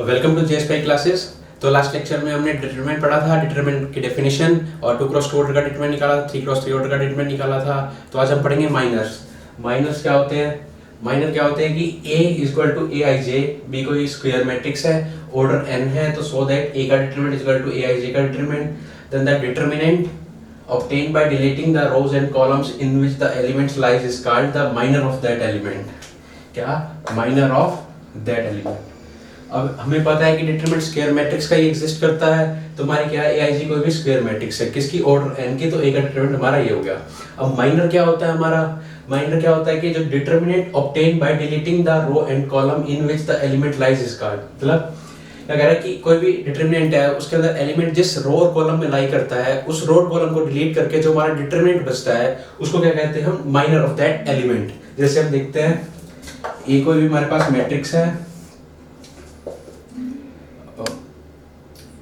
Welcome to JSPI classes. तो last lecture में हमने डिटरमिनेंट पढ़ा था, डिटरमिनेंट की डेफिनेशन और 2x2 ऑर्डर का डिटरमिनेंट निकाला था, 3x3 ऑर्डर का डिटरमिनेंट निकाला था। तो आज हम पढ़ेंगे माइनर्स। माइनर्स क्या होते हैं? माइनर क्या होते हैं कि A equal to AIJ, B कोई स्क्वायर मैट्रिक्स है, ऑर्डर n है, तो सो दैट A का डिटरमिनेंट इक्वल टू AIJ का determinant, then the determinant obtained by deleting the rows and columns in which the elements lies is called the minor of that element। क्या? minor of that element। अब हमें पता है कि determinant square matrix का ही exist करता है, तो हमारी क्या है, AIJ कोई भी स्क्वायर मैट्रिक्स है, किसकी? ऑर्डर n की, तो A का डिटरमिनेंट हमारा ये हो गया। अब माइनर क्या होता है हमारा? माइनर क्या होता है कि जो determinant obtain by deleting the row and column in which the element lies is called. मतलब क्या कह रहा है कि कोई भी डिटरमिनेंट है, उसके अंदर एलिमेंट जिस रो और कॉलम में लाई करता है, उस रो और कॉलम को डिलीट करके जो हमारा डिटरमिनेंट बचता है, उसको क्या कहते हैं हम? Minor of that element. जैसे हम देखते हैं, ए कोई भी हमारे पास मैट्रिक्स है,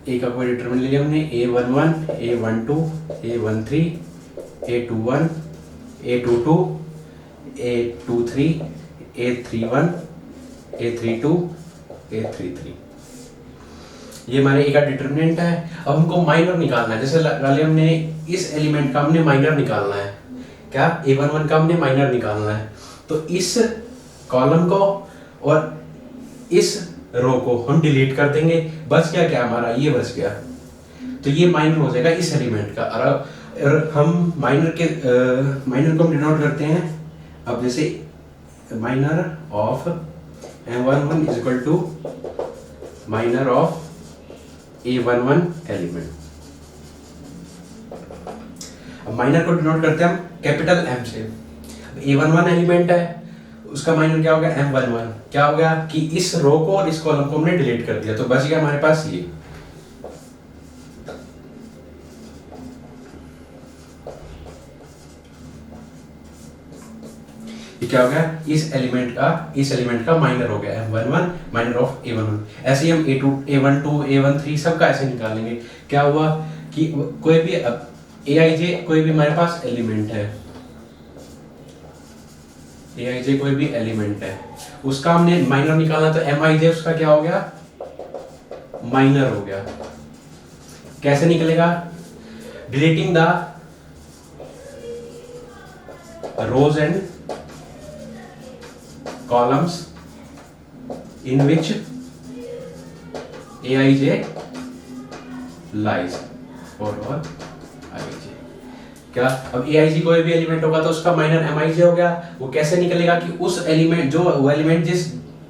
ए का कोई डिटरमिनेंट ले लिया हमने, A11, A12, A13, A21, A22, A23, A31, A32, A33, ये हमारे ए का डिटरमिनेंट है। अब हमको माइनर निकालना है। जैसे पहले हमने इस एलिमेंट का हमने माइनर निकालना है, क्या? A11 का हमने माइनर निकालना है, तो इस कॉलम को और इस रो को हम डिलीट कर देंगे। बच गया क्या हमारा? ये बच गया, तो ये माइनर हो जाएगा इस एलिमेंट का। और हम माइनर को हम डिनोट करते हैं। अब जैसे minor of M11 is equal to minor of A11 element. अब माइनर को डिनोट करते हैं हम कैपिटल M से। A11 एलिमेंट है, उसका माइनर क्या हो गया? M11। क्या हो गया कि इस रो को और इस कॉलम को हमने डिलीट कर दिया, तो बच गया हमारे पास ये। क्या हो गया? इस एलिमेंट का माइनर हो गया M11, माइनर ऑफ A11। ऐसे ही हम A2, A12, A13 सबका ऐसे निकालेंगे। क्या हुआ कि कोई भी AIJ कोई भी हमारे पास एलिमेंट है, AIJ कोई भी एलिमेंट है, उसका हमने माइनर निकालना, तो MIJ उसका क्या हो गया? माइनर हो गया। कैसे निकलेगा? Deleting the rows and columns in which AIJ lies or IJ। क्या? अब AIJ कोई भी एलिमेंट होगा तो उसका माइनर MIJ हो गया। वो कैसे निकलेगा कि उस एलिमेंट वो एलिमेंट जिस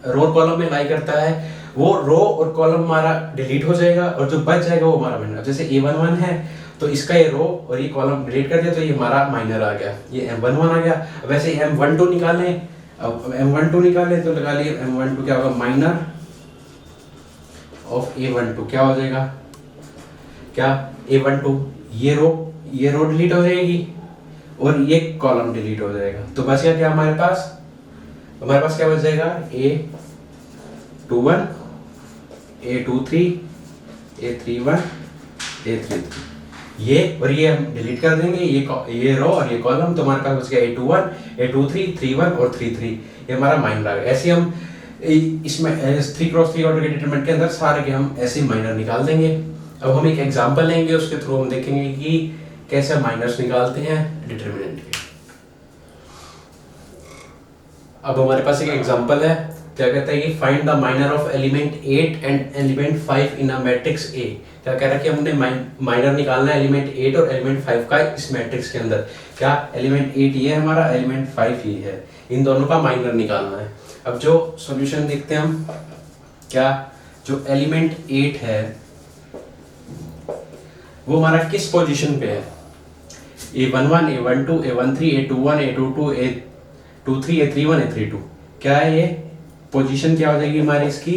रो कॉलम में लाई करता है, वो रो और कॉलम हमारा डिलीट हो जाएगा और जो बच जाएगा वो हमारा माइनर। जैसे A11 है, तो इसका ये रो और ये कॉलम डिलीट कर दिया, तो ये हमारा माइनर आ गया, ये M11 आ गया। वैसे M12 निकालें, अब M12 निकाले तो लगा लिए M12 क्या होगा? माइनर ऑफ A12 क्या हो जाएगा? क्या? A12 ये रो डिलीट हो जाएगी और ये कॉलम डिलीट हो जाएगा, तो बच गया क्या हमारे पास? हमारे पास क्या बच जाएगा? A21, A23, A31, A33, ये और ये हम डिलीट कर देंगे, ये रो और ये कॉलम, तो हमारे पास बच गया A21, A23, 31 और 33, ये हमारा माइनर आ गया। ऐसे हम इसमें 3x3 ऑर्डर के डिटरमिनेंट के अंदर सारे के हम ऐसे माइनर निकाल देंगे। अब हम एक एग्जांपल लेंगे, उसके थ्रू हम देखेंगे कि कैसे माइनर्स निकालते हैं डिटरमिनेंट के। अब हमारे पास एक एग्जांपल है, क्या कहता है कि find the minor of element 8 and element 5 in a matrix A। क्या कह रहा है कि हमने माइनर निकालना है एलिमेंट 8 और एलिमेंट 5 का इस मैट्रिक्स के अंदर। क्या? एलिमेंट 8 ये है हमारा, एलिमेंट 5 ये है, इन दोनों का माइनर निकालना है। अब जो सॉल्यूशन देखते हैं हम, क्या? जो एलिमेंट 8 है वो हमारा किस पोजीशन पे है? A11, A12, A13, A21, A22, A23, A31, A32। क्या है ये पोजीशन? क्या हो जाएगी हमारी इसकी?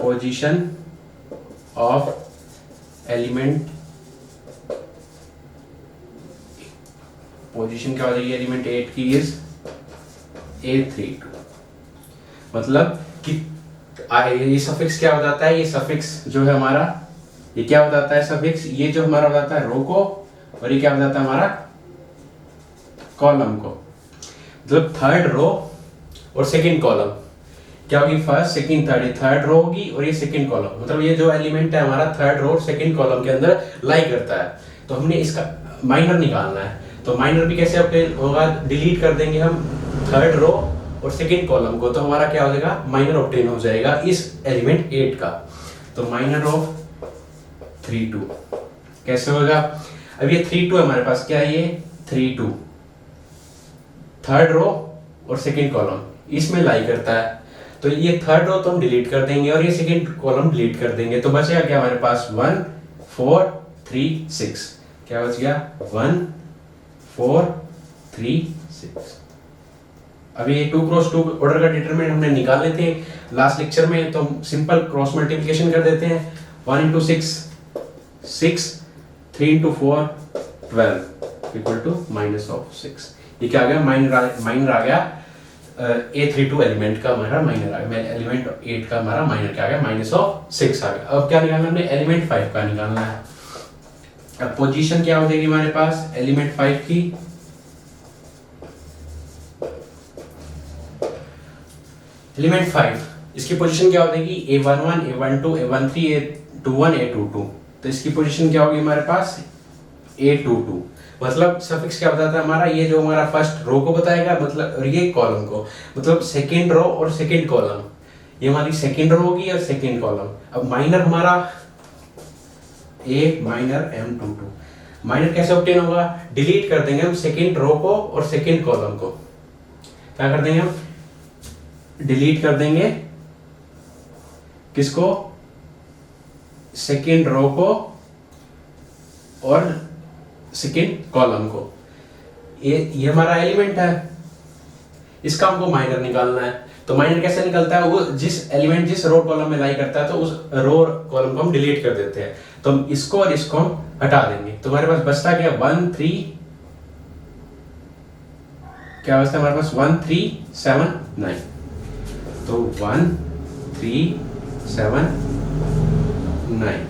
पोजीशन ऑफ एलिमेंट, पोजीशन क्या हो जाएगी एलिमेंट 8 की? Is A32। मतलब कि ये सफिक्स क्या हो जाता है? ये सफिक्स जो है हमारा, ये क्या हो जाता है सफिक्स? ये जो हमारा हो जाता है रो को, और ये क्या हो जाता है हमारा? कॉलम को। मतलब थर्ड रो और सेकंड कॉलम क्या होगी, फर्स्ट सेकंड थर्ड, ये थर्ड रो होगी और ये सेकंड कॉलम, मतलब ये जो एलिमेंट है हमारा थर्ड रो और सेकंड कॉलम के अंदर लाई करता है। तो हमने इसका माइनर निकालना है, तो माइनर भी कैसे ऑब्टेन होगा, डिलीट कर देंगे हम थर्ड रो और सेकंड कॉलम को, तो हमारा क्या हो जाएगा, माइनर ऑब्टेन हो जाएगा इस एलिमेंट 8 का। तो माइनर ऑफ 3 2 कैसे होगा, अब ये 3 2 है हमारे पास, क्या है ये 3 2 थर्ड रो और सेकंड कॉलम इसमें लाई करता है। तो ये थर्ड रो तो हम डिलीट कर देंगे और ये सेकंड कॉलम डिलीट कर देंगे, तो बचेगा क्या हमारे पास 1 4 3 6, क्या बच गया 1 4 3 6। अभी ये 2 क्रॉस 2 ऑर्डर का डिटरमिनेंट हमने निकाले थे लास्ट लेक्चर में, तो हम सिंपल क्रॉस मल्टीप्लिकेशन कर देते हैं। 1 into 6 6, 3 into 4 12 equal to minus of 6। ये क्या आ गया, माइनर आ गया A32 एलिमेंट का हमारा माइनर आ गया, एलिमेंट 8 का हमारा माइनर क्या आ गया, माइनस ऑफ 6 आ गया। अब क्या निकालना है, हमने एलिमेंट 5 का निकालना है। अब पोजीशन क्या हो जाएगी हमारे पास एलिमेंट 5 की, एलिमेंट 5 इसकी पोजीशन क्या हो जाएगी, A11 A12 A13 A21 A22। तो इसकी पोजीशन क्या होगी हमारे पास A22, मतलब सफिक्स क्या बताता है हमारा, ये जो हमारा फर्स्ट रो को बताएगा, मतलब ये कॉलम को, मतलब सेकंड रो और सेकंड कॉलम, ये हमारी सेकंड रो होगी और सेकंड कॉलम। अब माइनर हमारा A माइनर M22, माइनर कैसे ऑब्टेन होगा, डिलीट कर देंगे हम सेकंड रो को और सेकंड कॉलम को, क्या कर देंगे हम, डिलीट कर देंगे किसको, सेकंड रो को और सेकंड कॉलम को। ये हमारा एलिमेंट है, इसका हमको माइनर निकालना है। तो माइनर कैसे निकलता है, वो जिस एलिमेंट जिस रो कॉलम में लाई करता है तो उस रो कॉलम को हम डिलीट कर देते हैं। तो हम इसको और इसको हम हटा देंगे, तो हमारे पास बचता क्या 1 3, क्या बचता है हमारे पास 1 3 7 9। तो 1 3 7 9,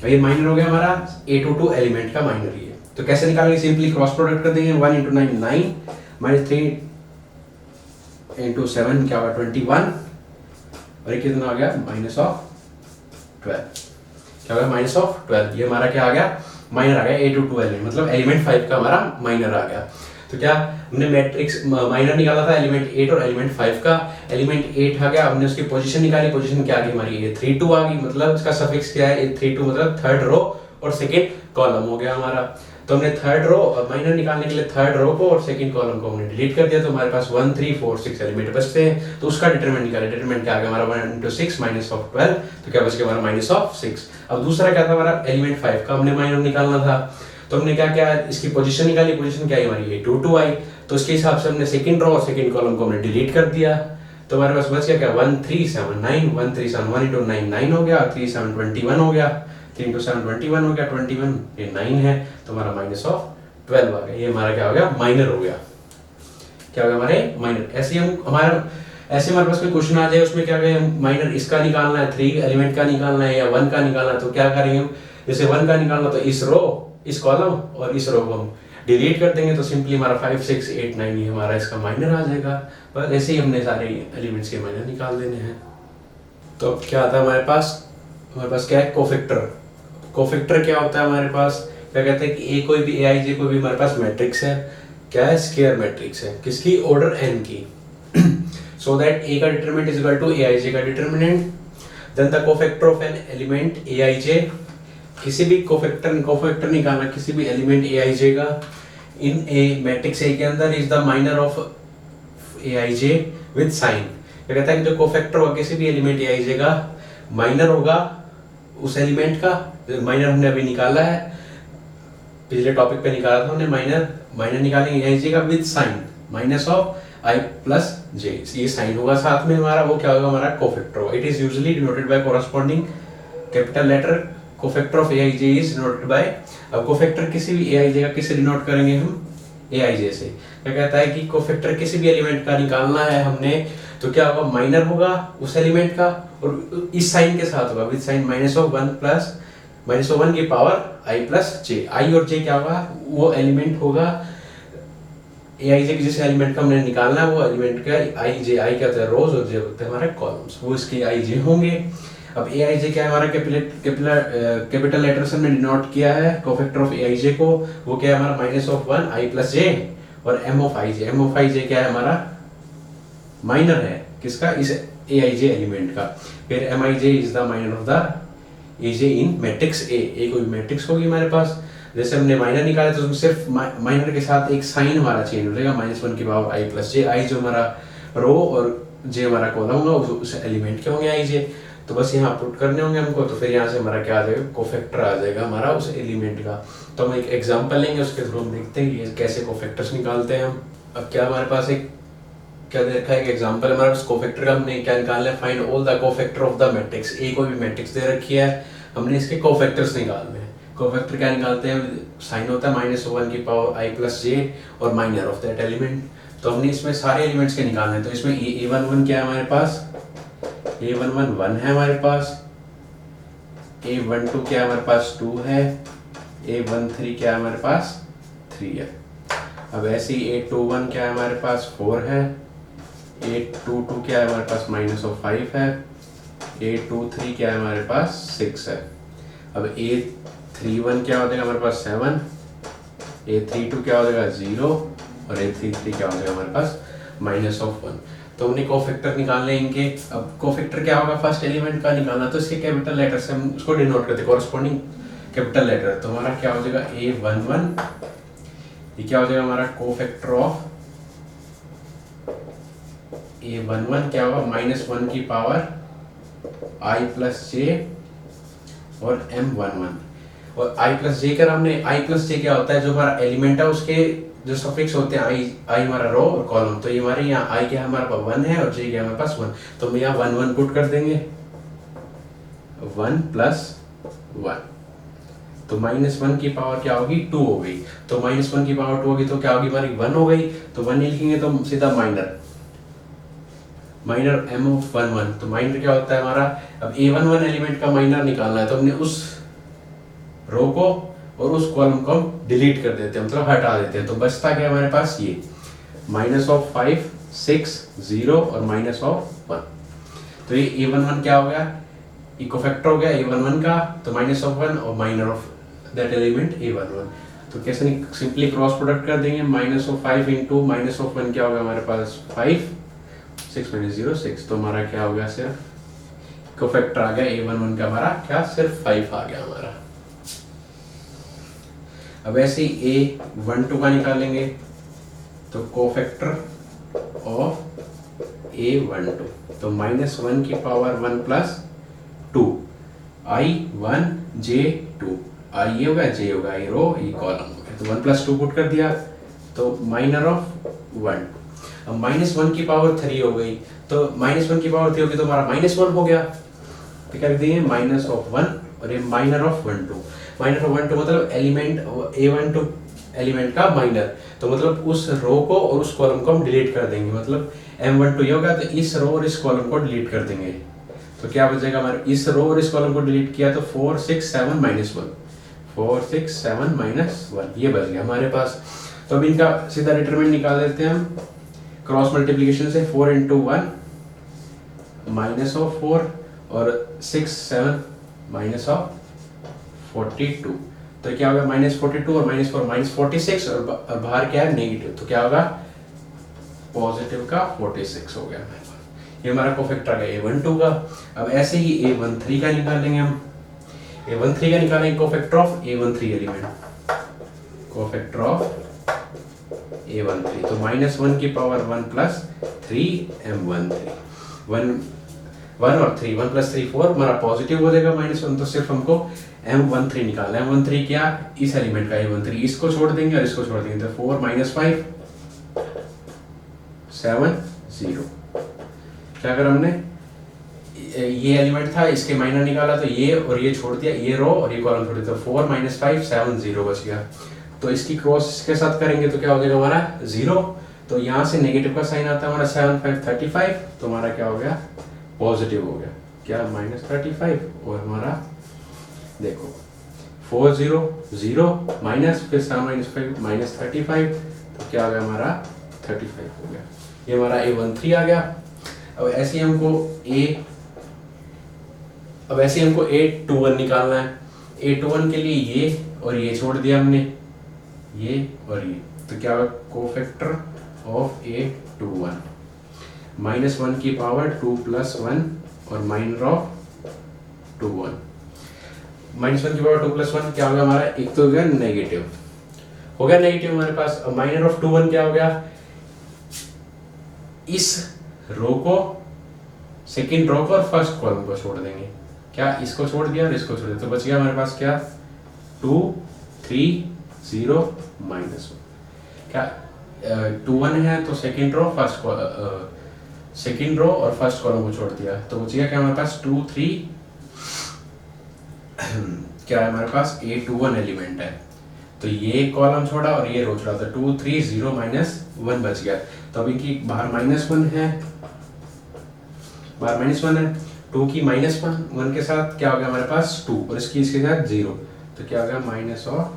ये माइनर हो गया हमारा A22 एलिमेंट का माइनर ये। तो कैसे निकालेंगे, सिंपली क्रॉस प्रोडक्ट कर देंगे, 1 into 9 9 माइनस 3 into 7 क्या होगा 21, और ये कितना आ गया माइनस ऑफ 12, क्या होगा माइनस ऑफ 12। ये हमारा क्या आ गया, माइनर आ गया A22 एलिमेंट, मतलब एलिमेंट 5 का हमारा माइनर आ गया। तो क्या हमने मैट्रिक्स माइनर निकाला था एलिमेंट 8 और एलिमेंट 5 का, एलिमेंट 8 आ गया, हमने उसकी पोजीशन निकाली, पोजीशन क्या आ गई हमारी A32 आ गई, मतलब इसका सफिक्स क्या है A32, मतलब थर्ड रो और सेकंड कॉलम हो गया हमारा। तो हमने थर्ड रो माइनर निकालने के लिए थर्ड रो को और सेकंड कॉलम को हमने डिलीट कर दिया, तो हमारे पास 1 3 4 6 एलिमेंट बचते हैं। तो उसका डिटरमिनेंट निकाले, डिटरमिनेंट क्या आ गया हमारा 1 into 6 माइनस ऑफ 12, तो क्या बच गया हमारा माइनस ऑफ 6। अब दूसरा क्या था हमारा एलिमेंट 5 का हमने माइनर निकालना था, तो हमने क्या किया, इसकी पोजीशन निकाली, पोजीशन क्या आई हमारी A22 आई, तो उसके हिसाब से हमने सेकंड रो और सेकंड कॉलम को हमने डिलीट कर दिया। तो हमारे पास बच गया क्या 1 3 7 9, 1 3 7 1 into 9 9 हो गया, 3 7 21 हो गया, 3 into 7 21 हो गया, 21 ये 9 है, तो हमारा माइनस ऑफ 12 आ गया। ये हमारा क्या हो गया, माइनर हो गया, क्या हो गया हमारे माइनर। ऐसे हम हमारे पास कोई क्वेश्चन आ जाए उसमें क्या करें, माइनर इसका निकालना है, 3 एलिमेंट का निकालना है या 1 का निकालना है, तो क्या करेंगे हम, जैसे 1 का निकालना तो इस रो इस कॉलम और इस रो को हम डिलीट कर देंगे, तो सिंपली हमारा 5 6 8 9 ये हमारा इसका माइनर आ जाएगा। बस ऐसे ही हमने सारे एलिमेंट्स के माइनर निकाल देने हैं। तो क्या आता है हमारे पास क्या है कोफैक्टर। कोफैक्टर क्या होता है हमारे पास, क्या कहते हैं कि कोई भी Aij कोई भी हमारे पास मैट्रिक्स है, क्या है स्क्वायर मैट्रिक्स है, किसकी ऑर्डर n की, सो दैट A का determinant is equal to Aij का determinant, then the cofactor of an element Aij, किसी भी कोफैक्टर निकालना किसी भी एलिमेंट Aij का इन ए मैट्रिक्स A के अंदर is the minor of Aij with sign. क्या कहता है कि जो कोफैक्टर होगा किसी भी एलिमेंट Aij का माइनर होगा उस एलिमेंट का, माइनर हमने अभी निकाला है, पिछले टॉपिक पे निकाला था हमने माइनर निकालेंगे Aij का with sign minus of I plus j, ये साइन होगा साथ में हमारा, वो क्या होगा हमारा कोफैक्टर होगा। It is usually denoted by corresponding capital letter, cofactor of Aij is denoted by. अब कोफैक्टर किसी भी Aij का किससे डिनोट करेंगे हम, Aij से। क्या कहता है कि कोफैक्टर किसी भी एलिमेंट का निकालना है हमने, तो क्या होगा माइनर होगा उस एलिमेंट का और इस साइन के साथ होगा विद साइन माइनस ऑफ 1 की power I plus j। I और j क्या होगा, वो एलिमेंट होगा ए आई जे की जिस एलिमेंट का हमने निकालना है वो एलिमेंट का आई जे, आई क्या होता है रोज और जे होते हैं हमारे कॉलम्स, वो इसके आई जे होंगे। अब ए आई जे क्या है हमारा कैपिटल लेटर से हमने डिनोट किया है कोफैक्टर ऑफ ए आई जे को, वो क्या है हमारा minus of 1 i plus j, और M of i j, M of i j क्या है हमारा माइनर है किसका, इस ए आई जे एलिमेंट का। फिर M I J is the minor of the A J in matrix A कोई मैट्रिक्स होगी हमारे पास। जैसे हमने माइनर निकाले तो उसमें सिर्फ माइनर के साथ एक साइन हमारा चेंज हो जाएगा, -1 की पावर आई प्लस जे, आई जो हमारा रो और जे हमारा कॉलम होगा उस एलिमेंट के होंगे आई जे, तो बस यहाँ पुट करने होंगे हमको। तो फिर यहाँ से हमारा क्या आ जाएगा, कोफैक्टर आ जाएगा हमारा उस एलिमेंट का। तो हम एक एग्जांपल लेंगे, उसके थ्रू हम देखते हैं कि कैसे कोफैक्टर्स निकालते हैं हम। अब क्या हमारे पास एक क्या दे रखा है, एक एग्जांपल हमारा कोफैक्टर का, हमने क्या निकालना है, find all the cofactor of the matrix A, कोई भी मैट्रिक्स दे रखी है, हमने इसके कोफैक्टर्स निकालने हैं। कोफैक्टर क्या निकालते हैं, साइन होता है -1 की पावर आई प्लस जे और माइनर ऑफ दैट एलिमेंट। तो हमने इसमें सारे एलिमेंट्स के निकालने हैं। तो इसमें a11 क्या है हमारे पास, a11 1 है हमारे पास, a12 क्या है हमारे पास 2 है, a13 क्या है हमारे पास 3 है। अब ऐसे ही a21 क्या है हमारे पास 4 है, a22 क्या है हमारे पास -5 है, a23 क्या है हमारे पास 6 है। अब a31 क्या हो जाएगा हमारे पास 7, a32 क्या हो जाएगा 0 और a33 क्या हो जाएगा हमारे पास -1। तो हमने कोफैक्टर निकालने इनके। अब कोफैक्टर क्या होगा, फर्स्ट एलिमेंट का निकालना, तो इसके कैपिटल लेटर से हम उसको डिनोट करते हैं, कॉरस्पॉन्डिंग कैपिटल लेटर। तो हमारा क्या हो जाएगा a11, ये क्या हो जाएगा हमारा कोफैक्टर ऑफ a11 क्या होगा -1 की पावर i प्लस जे और m11। और i प्लस जे का हमने, i प्लस जे क्या होता है, जो हमारा एलिमेंट है उसके जो सफिक्स होते हैं i हमारा रो और कॉलम। तो ये हमारे यहाँ i क्या हमारे पास 1 है और j क्या हमारे पास 1, तो हम यहाँ 1 1 पुट कर देंगे, 1 प्लस 1। तो -1 की पावर क्या होगी 2 हो गई, तो -1 की पावर 2 होगी तो क्या होगी हमारी 1 हो गई, तो 1 लिखेंगे तो सीधा माइनर m ऑफ 1 1। तो माइनर क्या होता है हमारा, अब a11 एलिमेंट का माइनर निकालना है, तो हमने उस रो को और उस कॉलम को हम डिलीट कर देते हैं, मतलब हटा देते हैं। तो बचता क्या हमारे पास ये -5 6 0 और -1। तो ये a11 क्या हो गया, इकोफैक्टर हो गया a11 का, तो -1 और minor of that element a11। तो कैसे सिंपली क्रॉस प्रोडक्ट कर देंगे, -5 इंटू -1 क्या होगा हमारे पास 5, 6 - 0 6। तो हमारा क्या हो गया, सिर्फ कोफैक्टर आ गया a11 का हमारा क्या, सिर्फ 5 आ गया हमारा। अब ऐसे ही a12 का निकालेंगे, तो कोफैक्टर ऑफ a12 तो -1 की power 1 plus 2 i1 j2, i ये होगा j होगा, ये रो ये कॉलम हो गया, तो 1 प्लस 2 पुट कर दिया, तो माइनर ऑफ 1। अब -1 की पावर 3 हो गई, तो -1 की पावर 3 होगी तो हमारा -1 हो गया, तो क्या देंगे -1 और ये माइनर ऑफ 1 2। माइनर ऑफ 1 2 मतलब एलिमेंट a12 एलिमेंट का माइनर, तो मतलब उस रो को और उस कॉलम को हम डिलीट कर देंगे, मतलब m12 ये होगा, तो इस रो और इस कॉलम को डिलीट कर देंगे। तो क्या बचेगा हमारे, इस रो और इस कॉलम को डिलीट किया तो 4 6 7 -1, 4 6 7 -1 ये बच गया हमारे पास। तो अब इनका सीधा डिटरमिनेंट निकाल देते हैं हम क्रॉस मल्टीप्लिकेशन से, 4 × 1 -4 और 6 7 -42। तो क्या होगा -42 और -4 -46 और बाहर क्या है नेगेटिव, तो क्या होगा पॉजिटिव का 46 हो गया हमारे पास। ये हमारा कोफैक्टर आ गया a12 का। अब ऐसे ही a13 का निकालेंगे हम, a13 का निकालेंगे cofactor of a13 element, cofactor of a13 तो -1 की पावर 1 प्लस 3 m13, 1 और 3 1 प्लस 3 4 हमारा पॉजिटिव हो जाएगा -1, तो सिर्फ हमको m13 निकालना है। m13 क्या, इस एलिमेंट का a13, इसको छोड़ देंगे और इसको छोड़ देंगे, तो 4 -5 7 0। क्या अगर हमने ये एलिमेंट था इसके माइनर निकाला, तो ये और ये छोड़ दिया, ये रो और ये कॉलम छोड़ दिया, तो 4 -5 7 0 बच गया। तो इसकी क्रॉस इसके साथ करेंगे तो क्या हो जाएगा हमारा 0, तो यहाँ से नेगेटिव का साइन आता है हमारा 7 5 35, तो हमारा क्या हो गया पॉजिटिव हो गया, क्या -35 और हमारा देखो 4 0 0 माइनस फिर 7 -5 -35, तो क्या आ गया हमारा 35 हो गया। ये हमारा A13 आ गया। अब ऐसे ही हमको A21 निकालना है। A21 के लिए ये और ये छोड़ दिया हमने, ये और ये, तो क्या होगा कोफैक्टर ऑफ A21 -1 की पावर 2 + 1 और माइनर ऑफ 2 1। -1 की पावर 2 + 1 क्या होगा हमारा, एक तो हो गया नेगेटिव, हमारे पास। अब माइनर ऑफ 2 1 क्या हो गया, इस रो को, सेकंड रो को और फर्स्ट कॉलम को छोड़ देंगे। क्या इसको छोड़ दिया और इसको छोड़ दिया, तो बच गया हमारे पास क्या 2 3 0 -1। क्या 2 1 है तो सेकंड रो और फर्स्ट कॉलम को छोड़ दिया, तो बच गया क्या हमारे पास 2 3 क्या है हमारे पास A21 एलिमेंट है, तो ये कॉलम छोड़ा और ये रो छोड़ा, तो 2 3 0 -1 बच गया। तो अभी की बाहर -1 है, 2 की -1 के साथ क्या हो गया हमारे पास 2 और इसके साथ 0, तो क्या हो गया -2।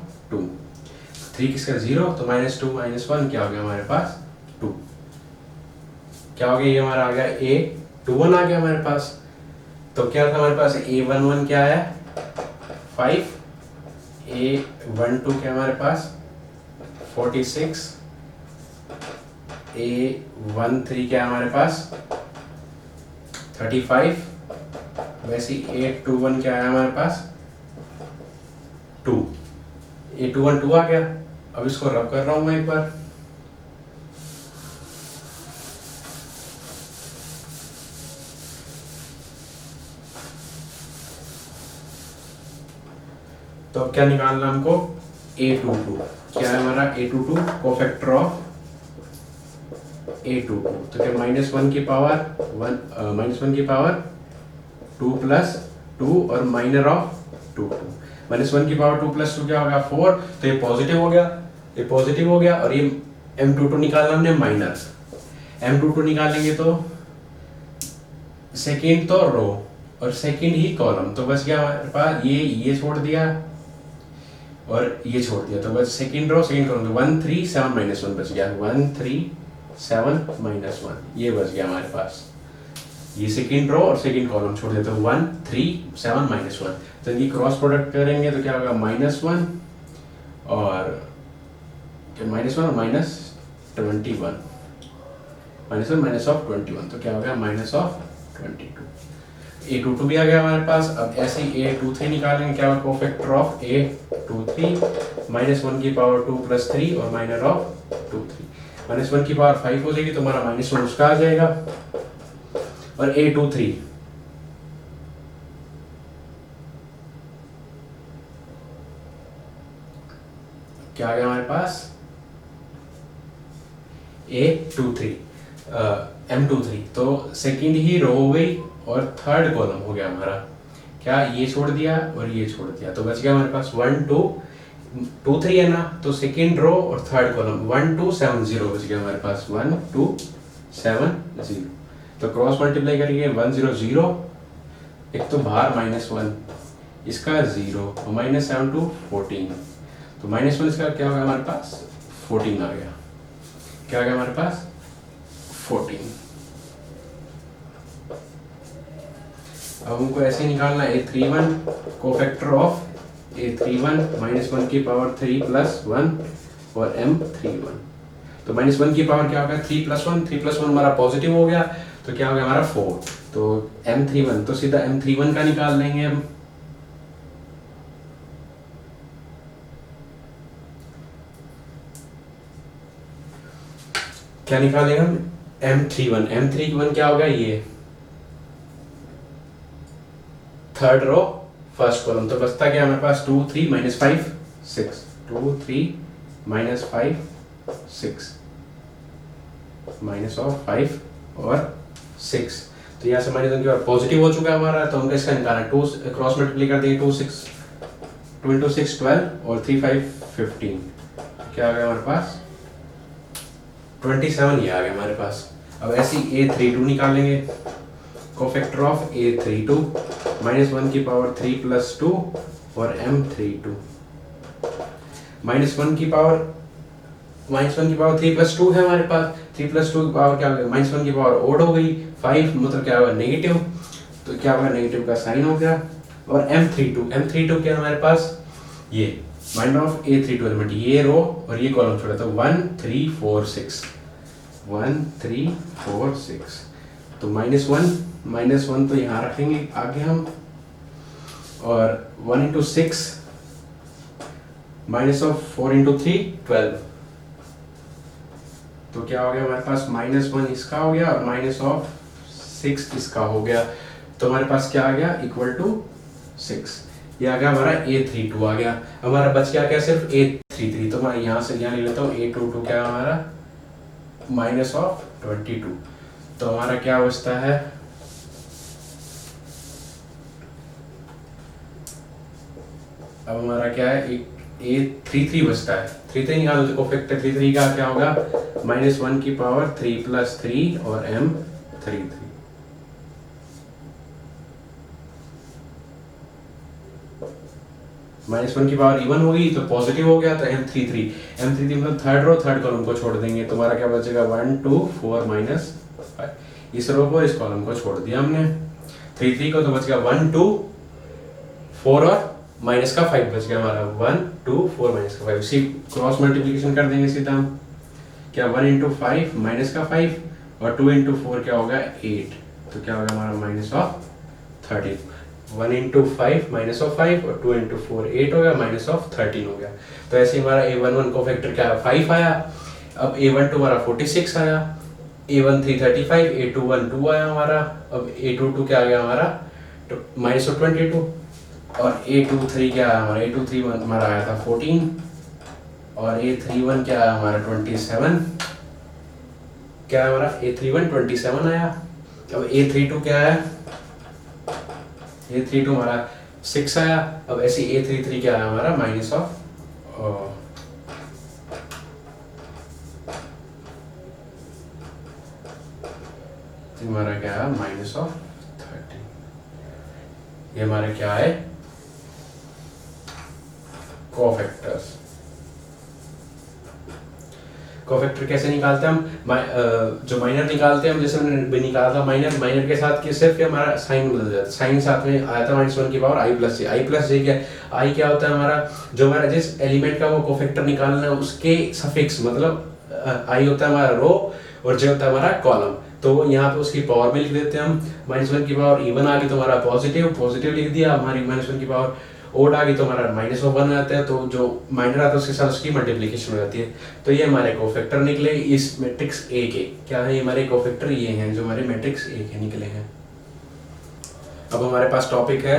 3 किसका 0, तो -2 -1 क्या हो गया हमारे पास 2। क्या हो गया, ये हमारा आ गया A21 आ गया हमारे पास। तो क्या था हमारे पास A11 क्या है 5, A12 क्या हमारे पास 46, A13 क्या है हमारे पास 35, वैसे A21 क्या है हमारे पास 2। A21 2 आ गया। अब इसको रब कर रहा हूं मैं एक बार, तो अब क्या निकालना हमको A22, क्या है हमारा A22 कोफैक्टर ऑफ A22, तो क्या -1 की पावर 2 + 2 और माइनर ऑफ 2 -1 की पावर 2 + 2 क्या होगा 4, तो ये पॉजिटिव हो गया, और ये M22 निकालना हमने माइनर, M22 निकालेंगे तो सेकेंड तो रो और सेकेंड ही कॉलम, तो बस क्या हमारे पास ये छोड़ दिया और ये छोड़ दिया, तो बस सेकेंड रो सेकेंड कॉलम, 1 3 7 -1 बच गया, 1 3 7 -1 ये बच गया हमारे पास। ये सेकेंड रो और सेकेंड कॉलम छोड़ दिया, तो 1 3 7 -1, तो इनकी क्रॉस प्रोडक्ट करेंगे तो क्या होगा -1 और -1 और -21, -1 -21, तो क्या हो गया -22। A22 भी आ गया हमारे पास। अब ऐसे ही A23 निकालेंगे, क्या होगा कोफैक्टर ऑफ A23 -1 की पावर 2 + 3 और माइनर ऑफ 2 3, -1 की पावर 5 हो जाएगी, तो हमारा -1 उसका आ जाएगा। और A23 क्या आ गया हमारे पास A23 M23, तो सेकंड ही रो हो गई और थर्ड कॉलम हो गया हमारा, क्या ये छोड़ दिया और ये छोड़ दिया, तो बच गया हमारे पास 1 2 2 3 है ना, तो सेकंड रो और थर्ड कॉलम 1 2 7 0 बच गया हमारे पास 1 2 7 0, तो क्रॉस मल्टीप्लाई करेंगे 1 0 0, एक तो बाहर -1 इसका 0 और -7 2 14, तो -1 इसका क्या होगा हमारे पास 14 आ गया, क्या आ गया हमारे पास 14। अब हमको ऐसे निकालना A31 कोफैक्टर ऑफ A31 -1 की पावर 3 + 1 और M31, तो -1 की पावर क्या होगा 3 + 1, 3 + 1 हमारा पॉजिटिव हो गया, तो क्या हो गया हमारा 4, तो M31, तो सीधा M31 का निकाल लेंगे हम। क्या निकालेंगे हम M31 क्या होगा, ये थर्ड रो फर्स्ट कॉलम, तो बचता क्या हमारे पास 2 3 -5 6, 2 3 -5 6 -5 और 6, तो यहाँ से -1 की बार पॉजिटिव हो चुका है हमारा, तो हमको इसका निकालना 2 क्रॉस मल्टीप्लाई कर देंगे, 2 × 6 12 और 3 5 15, क्या आ गया हमारे पास 27, ये आ गया हमारे पास। अब ऐसे ही A32 निकालेंगे, कोफैक्टर ऑफ A32 -1 की पावर 3 + 2 और M32, -1 की पावर -1 की पावर 3 + 2 है हमारे पास, 3 + 2 की पावर क्या हो गया, -1 की पावर ओड हो गई, 5 मतलब क्या होगा नेगेटिव, तो क्या होगा नेगेटिव का साइन हो गया। और m32 क्या है हमारे पास, ये माइंड ऑफ A32 एलिमेंट, ये रो और ये कॉलम छोड़ा, तो 1 3 4 6, 1 3 4 6, तो -1 तो यहाँ रखेंगे आगे हम, और 1 × 6 -4 × 3 12, तो क्या हो गया हमारे पास, -1 इसका हो गया और -6 इसका हो गया, तो हमारे पास क्या आ गया इक्वल टू 6, ये आ गया हमारा A32 आ गया। हमारा बच गया क्या, सिर्फ A33, तो मैं यहाँ से यहाँ ले लेता हूँ, A22 क्या है हमारा -22, तो हमारा क्या बचता है, अब हमारा क्या है, A33 बचता है, 33 निकालो तो कोफैक्टर 33 का क्या होगा, -1 की पावर 3 + 3 और m33, -1 की पावर इवन होगी तो पॉजिटिव हो गया, तो m33 मतलब थर्ड रो थर्ड कॉलम को छोड़ देंगे, तो हमारा क्या बचेगा 1 2 4 -5, इस रो को इस कॉलम को छोड़ दिया हमने, 33 को, तो बच गया 1 2 4 और माइनस का 5 बच गया हमारा, 1 2 4 -5, इसी क्रॉस मल्टीप्लिकेशन कर देंगे सीधा हम, क्या 1 × 5 -5 और 2 × 4 क्या होगा 8, तो क्या होगा हमारा -13, 1 × 5 -5 और 2 × 4 8 हो गया, -13 हो गया, तो ऐसे हमारा A11 कोफैक्टर क्या 5 आया, अब A12 हमारा 46 आया, A13 35, A21 2 आया हमारा, अब A22 क्या आ गया हमारा -22, और A23 क्या आया हमारा, A23 हमारा आया था 14, और A31 क्या आया हमारा 27, क्या है हमारा A31 27 आया, अब A32 क्या है, A32 हमारा 6 आया, अब ऐसे A33 क्या आया हमारा हमारा क्या है -13, ये हमारे क्या है कोफैक्टर्स। कोफैक्टर कैसे निकालते हैं हम, जो माइनर निकालते हैं हम, जैसे मैंने निकाला था माइनर के साथ कि सिर्फ हमारा साइन बदल जाता है, साइन साथ में आया था -1 की पावर i+j क्या, i क्या होता है हमारा, जो हमारा जिस एलिमेंट का वो कोफैक्टर निकालना है उसके सफिक्स, मतलब i होता है हमारा रो और j होता है हमारा कॉलम, तो यहाँ पे उसकी पावर में लिख देते हैं हम, -1 की पावर इवन आ गई तो हमारा पॉजिटिव लिख दिया, हमारी -1 की पावर ओड आ गई तो हमारा -1 आता है, तो जो माइनर आता है उसके साथ उसकी मल्टीप्लिकेशन हो जाती है, तो ये हमारे कोफैक्टर निकले इस मैट्रिक्स ए के, क्या है हमारे कोफैक्टर, ये हैं जो हमारे मैट्रिक्स ए के निकले हैं। अब हमारे पास टॉपिक है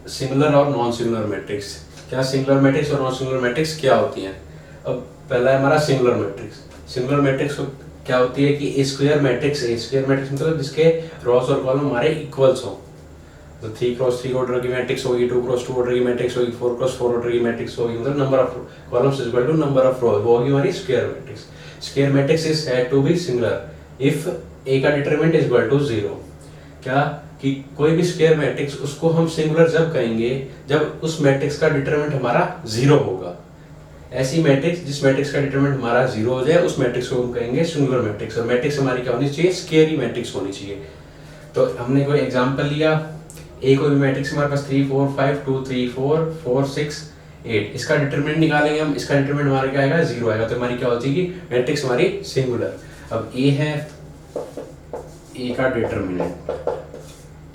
सिंगुलर और नॉन सिंगुलर मैट्रिक्स, क्या सिंगुलर मैट्रिक्स और नॉन सिंगुलर मैट्रिक्स क्या होती हैं। अब पहला है हमारा सिंगुलर मैट्रिक्स क्या होती है कि स्क्वायर मैट्रिक्स मतलब जिसके रोज और कॉलम हमारे इक्वल्स हो, तो 3 × 3 ऑर्डर की मैट्रिक्स होगी, 2 × 2 ऑर्डर की मैट्रिक्स होगी, 4 × 4 ऑर्डर की मैट्रिक्स होगी, मतलब number of columns equal to number of rows, वो होगी हमारी square matrix. Square matrix is had to be singular if A का डिटरमिनेंट इज इक्वल टू 0, क्या कि कोई भी स्क्वायर मैट्रिक्स उसको हम सिंगुलर जब कहेंगे जब उस मैट्रिक्स का डिटरमिनेंट हमारा 0 होगा, ऐसी मैट्रिक्स जिस मैट्रिक्स का डिटरमिनेंट हमारा 0 हो जाए उस मैट्रिक्स को हम कहेंगे सिंगुलर मैट्रिक्स, और मैट्रिक्स हमारी क्या होनी चाहिए, स्क्वायर मैट्रिक्स होनी चाहिए। तो हमने कोई एग्जांपल लिया, ए कोई भी मैट्रिक्स हमारे पास 3 4 5 2 3 4 4 6 8, इसका डिटरमिनेंट निकालेंगे हम, इसका डिटरमिनेंट हमारा क्या आएगा 0 आएगा, तो हमारी क्या हो जाएगी मैट्रिक्स हमारी सिंगुलर। अब ए है, ए का डिटरमिनेंट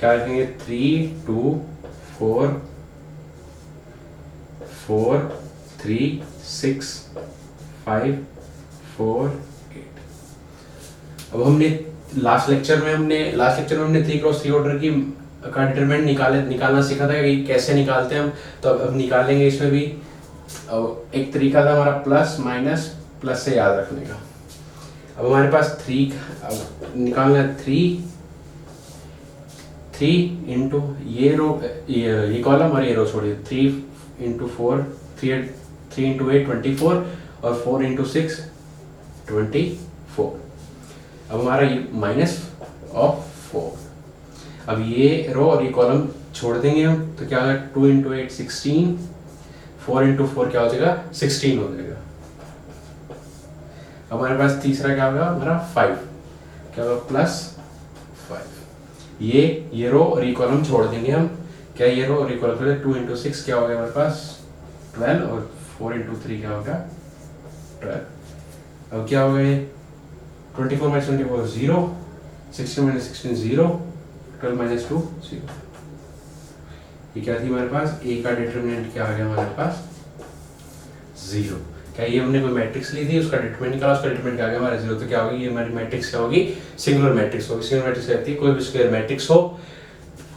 क्या लिखेंगे 3 2 4 4 3 6 5 4 8। अब हमने लास्ट लेक्चर में हमने 3 × 3 ऑर्डर की का डिटरमिनेंट निकालना सीखा था कि कैसे निकालते हैं हम, तो अब निकालेंगे इसमें भी। अब एक तरीका था हमारा प्लस से याद रखने का। अब हमारे पास 3 निकालना है, 3 इंटू ये कॉलम और ये रो छोड़िए, 3 × 4 3 × 8 24 और 4 × 6 24। अब हमारा ये -4, अब ये रो और ये कॉलम छोड़ देंगे हम, तो क्या होगा 2 × 8 16, 4 × 4 क्या हो जाएगा 16 हो जाएगा। हमारे पास तीसरा क्या होगा हमारा 5, क्या होगा +5। ये रो और ये कॉलम छोड़ देंगे हम। क्या ये रो और ये कॉलम 2 × 6 क्या हो गया हमारे पास 12 और 4 × 3 क्या होगा 12। अब क्या हो गया 24 - 24 0, 16 - 16 0, 12 - 2 0। ये क्या थी हमारे पास ए का डिटरमिनेंट क्या आ गया हमारे पास 0। क्या ये हमने कोई मैट्रिक्स ली थी उसका डिटरमिनेंट निकाला, उसका डिटरमिनेंट क्या आ गया हमारा 0। तो क्या होगी ये हमारी मैट्रिक्स क्या होगी सिंगुलर मैट्रिक्स होगी। सिंगुलर मैट्रिक्स कहती है कोई भी स्क्वायर मैट्रिक्स हो,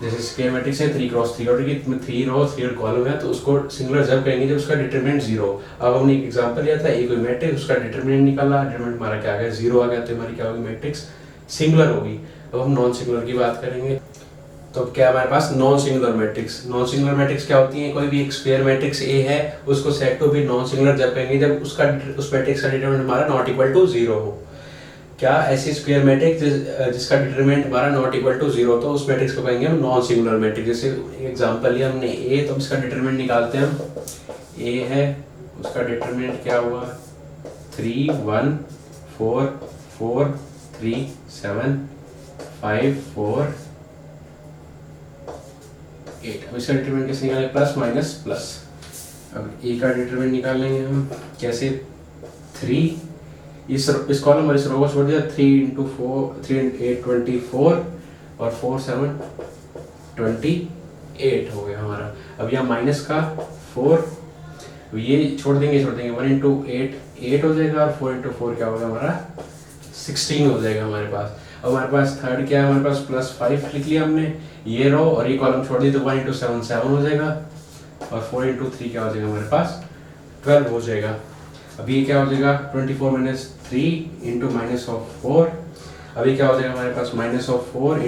जैसे स्क्वायर मैट्रिक्स है 3 × 3 ऑर्डर की, 3 रो 3 कॉलम है, तो उसको सिंगुलर जब कहेंगे जब उसका डिटरमिनेंट 0। अब हमने एक एग्जांपल लिया था एक कोई मैट्रिक्स, उसका डिटरमिनेंट निकाला, डिटरमिनेंट हमारा क्या आ गया 0 आ गया, तो हमारी क्या होगी मैट्रिक्स सिंगुलर होगी। अब हम नॉन सिंगुलर की बात करेंगे। तो क्या हमारे पास non singular matrix. Non singular matrix क्या होती है, कोई भी एक स्क्वायर मैट्रिक्स ए है उसको set to be non singular जब कहेंगे जब उसका उस मैट्रिक्स का डिटरमिनेंट हमारा नॉट इक्वल टू 0 हो। क्या ऐसी स्क्वायर मैट्रिक्स जिसका डिटरमिनेंट हमारा नॉट इक्वल टू 0, तो उस मैट्रिक्स को कहेंगे हम नॉन सिंगुलर मैट्रिक्स। जैसे एग्जांपल लिया हमने ए, तो इसका डिटरमिनेंट निकालते हैं हम। ए है उसका डिटरमिनेंट क्या हुआ 3 1 4 4 3 7 5 4 8। अब इसका डिटरमिनेंट कैसे निकालेंगे प्लस माइनस प्लस। अब ए का डिटरमिनेंट निकाल लेंगे हम कैसे 3, इस कॉलम और इस रो को छोड़ दिया, 3 × 4 3 × 8 24 और 4 7 28 हो गया हमारा। अब यहाँ माइनस का 4, ये छोड़ देंगे 1 × 8 8 हो जाएगा और 4 × 4 क्या होगा हमारा 16 हो जाएगा हमारे पास। अब हमारे पास थर्ड क्या है हमारे पास +5 लिख लिया हमने, ये रो और ये कॉलम छोड़ दी, तो 1 × 7 7 हो जाएगा और 4 × 3 क्या हो जाएगा हमारे पास 12 हो जाएगा। अब ये क्या हो जाएगा 24 - 3 × -4। अभी क्या हो जाएगा हमारे पास -4 ×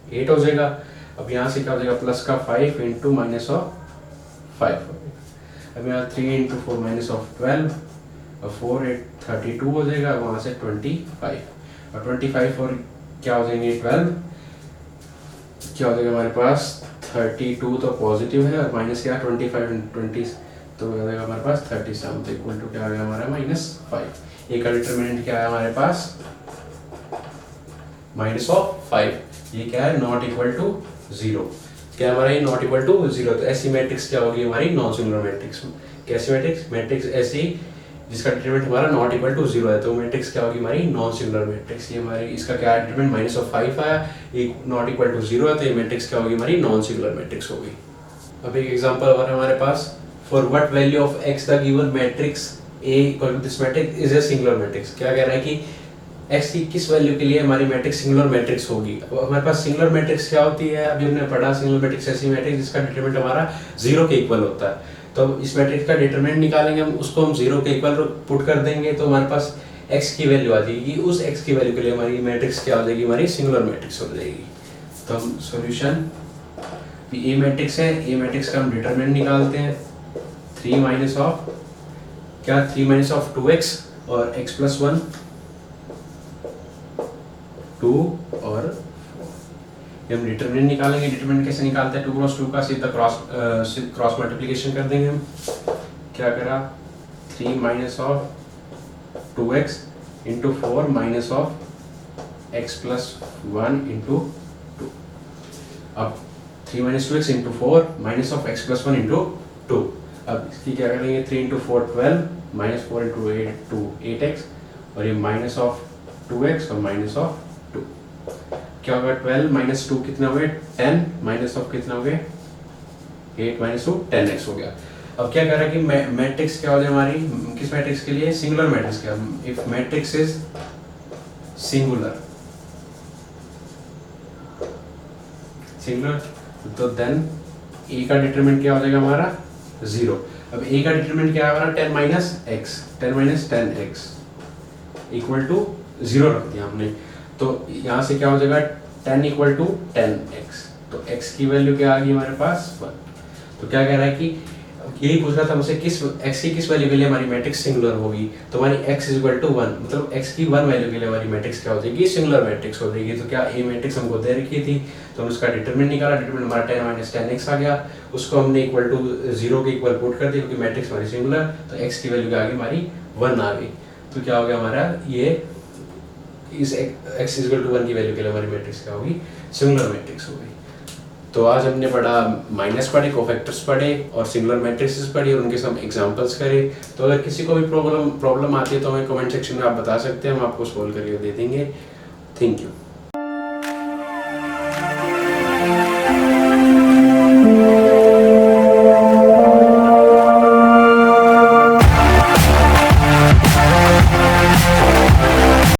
-8 हो जाएगा। अब यहाँ से क्या हो जाएगा प्लस का 5 × -5। अब यहाँ 3 × 4 -12 और 4 8 32 हो जाएगा, वहाँ से 25 और 25 और क्या हो जाएंगे 12 क्या हो जाएगा हमारे पास 32 तो पॉजिटिव है और माइनस क्या 25 × 20 तो हो जाएगा हमारे पास 37, तो इक्वल टू क्या आ गया हमारा -5। ए का डिटरमिनेंट क्या है हमारे पास -5। ये क्या है नॉट इक्वल टू 0। क्या हमारा ये नॉट इक्वल टू 0, तो ऐसी मैट्रिक्स क्या होगी हमारी नॉन सिंगुलर मैट्रिक्स। कैसी मैट्रिक्स मैट्रिक्स ऐसी जिसका डिटरमिनेंट हमारा नॉट इक्वल टू 0 है, तो मैट्रिक्स क्या होगी हमारी नॉन सिंगुलर मैट्रिक्स। ये हमारी इसका क्या डिटरमिनेंट -5 आया, ये नॉट इक्वल टू 0 है, तो ये मैट्रिक्स क्या होगी हमारी नॉन सिंगुलर मैट्रिक्स होगी। अब एक एग्जांपल और हमारे पास, for what value of x the given matrix A equal to this matrix is a singular matrix. क्या कह रहा है कि x की किस वैल्यू के लिए हमारी मैट्रिक्स सिंगुलर मैट्रिक्स होगी। अब हमारे पास सिंगुलर मैट्रिक्स क्या होती है, अभी हमने पढ़ा सिंगुलर मैट्रिक्स ऐसी मैट्रिक्स जिसका डिटरमिनेंट हमारा 0 के इक्वल होता है। तो इस मैट्रिक्स का डिटरमिनेंट निकालेंगे हम, उसको हम 0 के इक्वल पुट कर देंगे, तो हमारे पास x की वैल्यू आ जाएगी। उस x की वैल्यू के लिए हमारी मैट्रिक्स क्या हो जाएगी हमारी सिंगुलर मैट्रिक्स हो जाएगी। तो हम सॉल्यूशन ए मैट्रिक्स है, ए मैट्रिक्स का हम डिटरमिनेंट निकालते हैं 3 माइनस ऑफ क्या 3 माइनस ऑफ 2x और x प्लस 1 2 और 4। हम डिटरमिनेंट निकालेंगे। डिटरमिनेंट कैसे निकालते हैं 2 क्रॉस 2 का सीधा क्रॉस मल्टीप्लिकेशन कर देंगे हम। क्या करा 3 minus of 2x into 4 minus of x plus 1 into 2। अब 3 minus 2x into 4 minus of x plus 1 into 2। अब इसकी क्या करेंगे 3 इंटू 4 12 माइनस 4 इंटू 8x और ये माइनस ऑफ 2x और माइनस ऑफ 2। क्या होगा 12 माइनस 2 कितना हो गया 10 माइनस ऑफ कितना हो गया 8 माइनस 2 10x हो गया। अब क्या कह रहा है कि मैट्रिक्स क्या हो जाए हमारी किस मैट्रिक्स के लिए सिंगुलर मैट्रिक्स क्या इफ मैट्रिक्स इज सिंगुलर तो देन ए का डिटरमिनेंट क्या हो जाएगा हमारा 0। अब ए का डिटरमिनेंट क्या है हमारा 10 माइनस 10x इक्वल टू 0 रख दिया हमने। तो यहाँ से क्या हो जाएगा 10 इक्वल टू 10x, तो x की वैल्यू क्या आ गई हमारे पास 1। तो क्या कह रहा है कि यही पूछ रहा था मुझसे किस x की किस वैल्यू के लिए हमारी मैट्रिक्स सिंगुलर होगी। तो हमारी x इक्वल टू 1 मतलब x की 1 वैल्यू के लिए हमारी मैट्रिक्स क्या हो जाएगी सिंगुलर मैट्रिक्स हो जाएगी। तो क्या ए मैट्रिक्स हमको दे रखी थी, तो हम उसका डिटरमिनेंट निकाला। डिटरमिनेंट हमारा 10 माइनस 10x आ गया, उसको हमने इक्वल टू 0 के इक्वल पुट कर दिया क्योंकि मैट्रिक्स हमारी सिंगुलर। तो x की वैल्यू क्या आ गई हमारी 1 आ गई। तो क्या हो गया हमारा, ये इस x इक्वल टू 1 की वैल्यू के लिए हमारी मैट्रिक्स क्या होगी, सिंगुलर मैट्रिक्स होगी। तो आज हमने पढ़ा माइनस पढ़े, कोफैक्टर्स पढ़े और सिंगुलर मैट्रिसेस पढ़ी और उनके सब एग्जांपल्स करे। तो अगर किसी को भी प्रॉब्लम आती है तो हमें कमेंट सेक्शन में आप बता सकते हैं, हम आपको सोल्व करके दे देंगे। Thank you.